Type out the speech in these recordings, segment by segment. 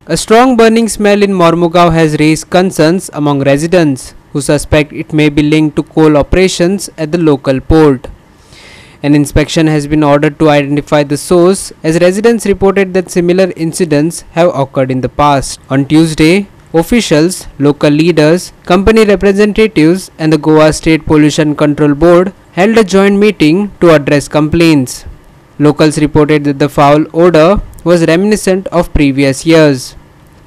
A strong burning smell in Mormugao has raised concerns among residents who suspect it may be linked to coal operations at the local port. An inspection has been ordered to identify the source, as residents reported that similar incidents have occurred in the past. On Tuesday, officials, local leaders, company representatives and the Goa State Pollution Control Board held a joint meeting to address complaints. Locals reported that the foul odor was reminiscent of previous years.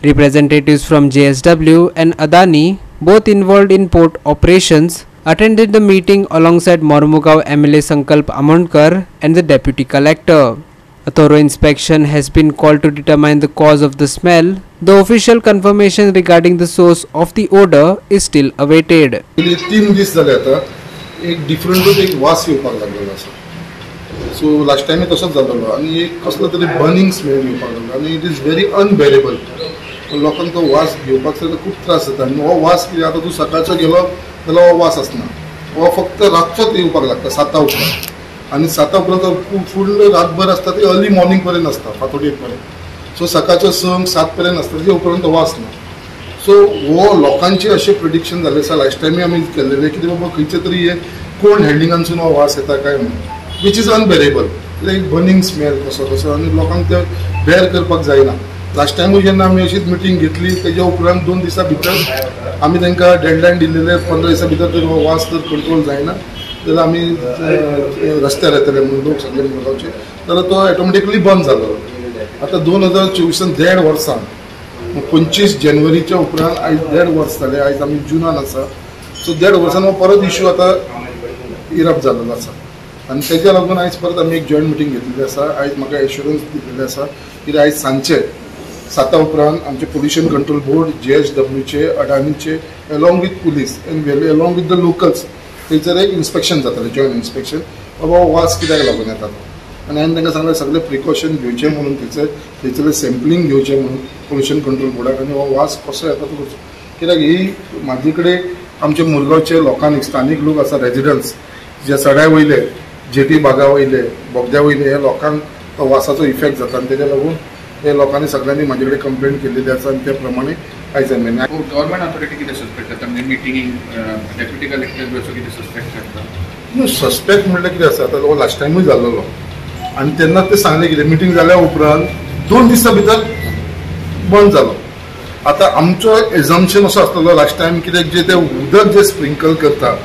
Representatives from JSW and Adani, both involved in port operations, attended the meeting alongside Mormugao MLA Sankalp Amonkar and the Deputy Collector. A thorough inspection has been called to determine the cause of the smell. The official confirmation regarding the source of the odor is still awaited. 3 दिस जाले आता एक different एक वास येवपाक लागलेलो आसा. So last time तसोच जालेलो आनी एक कसलो तरी बर्निंग स्मेल येवपाक लागलो आनी इट इज व्हेरी अनबेरेबल. लोकांक तो वास घेवपाक सुद्दां खूब त्रास जाता आनी हो वास कितें आतां तूं सकाळचो गेलो जाल्यार हो वास आसना. हो फक्त रातचोच येवपाक लागता 7 उपरांत आनी 7 उपरांत फूल रातभर आसता ती अर्ली मॉर्निंग पर्यंत आसता 5:30 पर्यंत. सो सकाळचो 7 पर्यंत आसता तेजे उपरांत तो वास ना. सो हो लोकांचे अशें प्रिडिक्शन जाल्लें आसा. लास्ट टायमी आमी केल्लेलें कितें बाबा खंयचे तरी हे कोल्ड हँडलिंगांसून हो वास येता काय म्हणून, which is unbearable. Like burning smell कसो आनी लोकांक ते बेर करपाक जायना. लास्ट टायमूय जेन्ना आमी अशीच मिटींग घेतली तेज्या उपरांत 2 दिसां भितर आमी तांकां डेडलायन दिल्लेले 15 दिसां भितर जर हो वास जर कंट्रोल जायना जाल्यार आमी रस्त्यार येतले म्हणून लोक सगळे मुरगांवचे जाल्यार तो ऑटोमॅटिकली बंद जालो. आतां 2024 1.5 वर्सां 25 जानेवारीच्या उपरांत आयज 1.5 वर्स जाले. आयज आमी जुनान आसा. सो 1.5 वर्सान हो परत इश्यू आतां इरप्ट जाल्लो आसा आनी तेज्या लागून आयज परत आमी एक जॉयंट मिटींग घेतलेली आसा. आयज म्हाका एश्युरन्स दिल्लेले आसा की आयज सांजचे 7 उपरांत आमचे पोल्युशन कंट्रोल बोर्ड JSWचे, अडानीचे along with police and along with the locals थंयसर एक इन्स्पेक्शन जातालें, जॉयंट इन्स्पेक्शन. बाबा वास कित्याक लागून येता आनी हांवें तांकां सांगलें सगळे प्रिकॉशन घेवचे म्हणून थंयसर सॅम्पलिंग घेवचें म्हणून पोल्युशन कंट्रोल बोर्डाक आनी हो वास कसो येता तो करचो. कित्याक ही म्हाजे कडेन आमचे मुरगांवचे लोकांनी स्थानीक लोक आसा, रेजिडंट्स जे सड्या वयले, जेटी बागा वयले, बोगद्या वयले, हे लोकांक तो वासाचो इफेक्ट जाता आनी तेज्या लागून हे लोकांनी सगळ्यांनी म्हाजे कडेन कंप्लेंट केल्लेली आसा आनी त्या प्रमाणे आयज आमी गव्हर्मेंट ऑथॉरिटी कितें सस्पेक्ट करता म्हणजे मिटिंग डेप्युटी कलेक्टर बी असो कितें सस्पेक्ट करता? सस्पेक्ट म्हणल्यार कितें आसा आतां हो लास्ट टायमूय जाल्लो आनी तेन्ना ते सांगले कितें मिटींग जाल्या उपरांत 2 दिसां भितर बंद जालो. आतां आमचो एझम्पशन असो आसलेलो लास्ट टायम कित्याक जे ते उदक जे स्प्रिंकल करता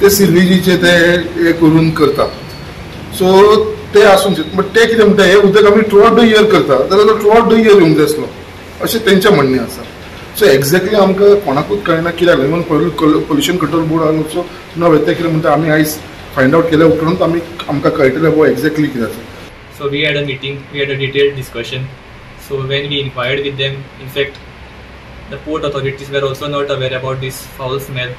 ते सिल्वेजीचे ते हे करून करता. सो ते आसून बट ते कितें म्हणटा हे उदक आमी थ्रू आउट द इयर करता जाल्यार थ्रू आउट द इयर येवंक जाय आसलो अशें तेंचें म्हणणें आसा. सो एक्झॅक्टली आमकां कोणाकूच कळना कित्याक इवन पोल्युशन कंट्रोल बोर्डान असो नवे ते कितें म्हणटा आमी आयज फायंड आउट केल्या उपरांत आमकां कळटलें वो एक्झॅक्टली कितें आसा. So we had a meeting, we had a detailed discussion. So when we inquired with them, in fact, the port authorities were also not aware about this foul smell.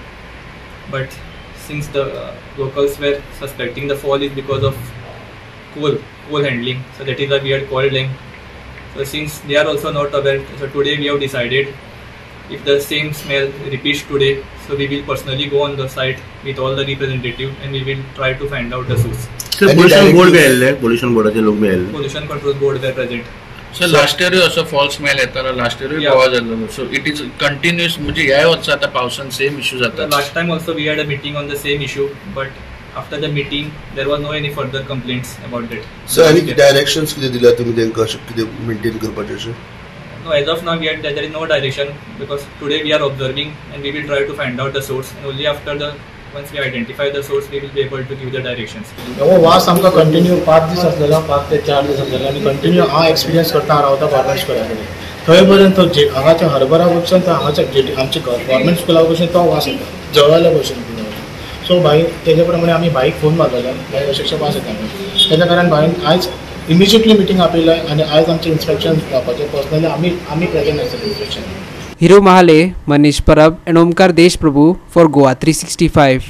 But since the locals were suspecting the fall is because of coal handling, so that is why we had called them. So since they are also not aware, so today we have decided if the same smell repeats today, so we will personally go on the site with all the representatives and we will try to find out the source. Pollution board बी pollution बोर्डाचे लोक बी Pollution control board were present. Sir last year असो foul smell येतालो, last year Goa जाल्लो. So it is continuous म्हणजे ह्या वर्सा आतां पावसान सेम इश्यू जाता. Last time also we had a meeting on the same issue, but after the meeting there was no any further complaints about that. Sir आनी directions कितें दिल्या तुमी तांकां कितें मेंटेन करपाचें अशें? No, as of now there is no direction because today we are observing and we will try to find out the source and only after once we identify the source we will be able to give the directions. हो वास आमकां continue 5 दीस आसलेलो, 5 ते 4 दीस आसलेलो आनी continue हांव experience करता रावता बार्देशकरा कडेन. थंय पर्यंत हांगाच्या हरबरा वचून तर हांगाच्या आमचे गव्हर्मेंट स्कुला वचून तो वास येता जळाल्या भशेन. सो भाई तेजे प्रमाणे आमी भाईक फोन मारलेलो, भाई अशें वास येता म्हणून. तेज्या कारण भाईन आयज इमिजिएटली मिटींग आपयलाय आनी आयज आमचें इन्स्पेक्शन जावपाचें पर्सनली आमी प्रेजेंट आसतले inspection. Hero Mahale, Manish Parab and Omkar Deshprabhu for Goa 365.